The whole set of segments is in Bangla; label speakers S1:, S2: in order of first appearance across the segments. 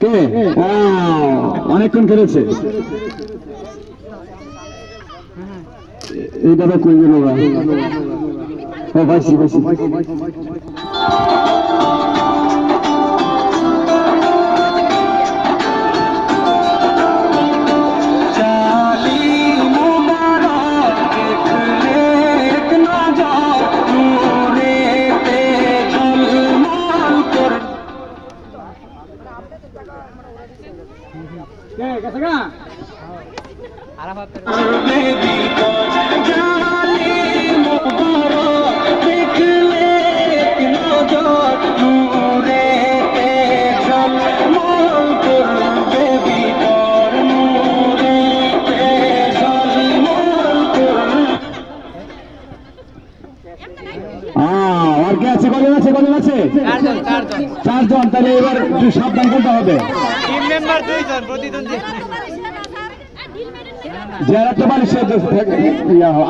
S1: কে অনেকক্ষণ খেলেছে এইটা কই গেল ও ভাইসি ভাইসি চারজন, তাহলে এবার একটু সাবধান করতে হবে। যারা তো মানে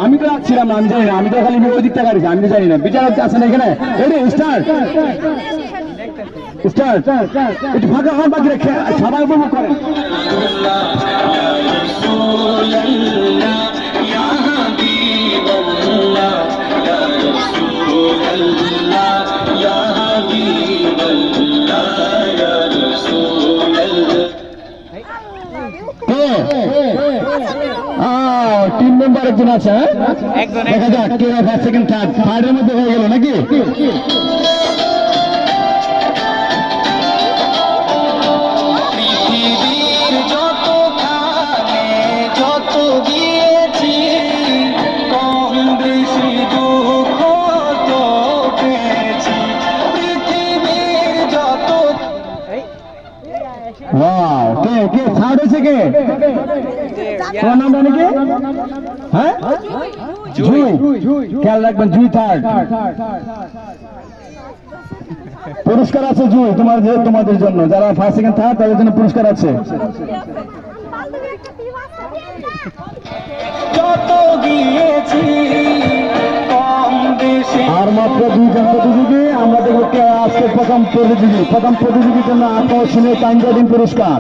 S1: আমি তো রাখছিলাম না, আমি জানি না, আমি তো খালি ওই দিকটা গাড়ি আমি জানি না। বিচারক আছে না এখানে? স্টার্ট স্টার্ট একটু ফাঁকা হওয়ার বাকি রেখে সবাই উপভোগ করে। টিম মেম্বার একজন আছে, দেখা যাক কে ফার্স্ট সেকেন্ড থার্ড, থার্ডের মধ্যে হয়ে গেল নাকি? কে থার্ড হয়েছে? কে তোমার নামটা নাকি? হ্যাঁ জুই, খেয়াল রাখবেন জুই থার্ড। পুরস্কার আছে জুই তোমাদের জন্য, যারা ফার্স্ট সেকেন্ড থার্ড তাদের জন্য পুরস্কার আছে। আর মাত্র 2 জন প্রতিযোগী, আমরা দেখবো কে আজকে প্রথম প্রতিযোগীর জন্য আকর্ষণীয় টাইম রেটিং পুরস্কার।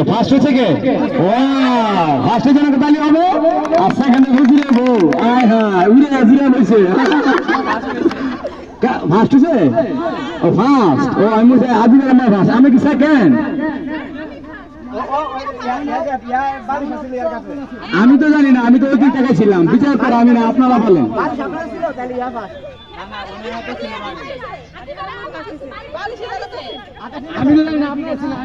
S1: ফার্স্ট হচ্ছে কে? ফার্স্টের জন্য তালি হবে, আর সেকেন্ডে ঘুরে যাবো। আয় হ্যাঁ উড়ে জিরান হয়েছে, ফার্স্ট হয়েছে। ও ফার্স্ট, ও আমি আদিবার আমার ফার্স্ট, আমি কি সেকেন্ড? আমি তো জানি না, আমি তো ওই 3 টাকায় ছিলাম। বিচার করে আমি না, আপনারা বলেন। আমি তো জানি না, আপনি ছিলেন।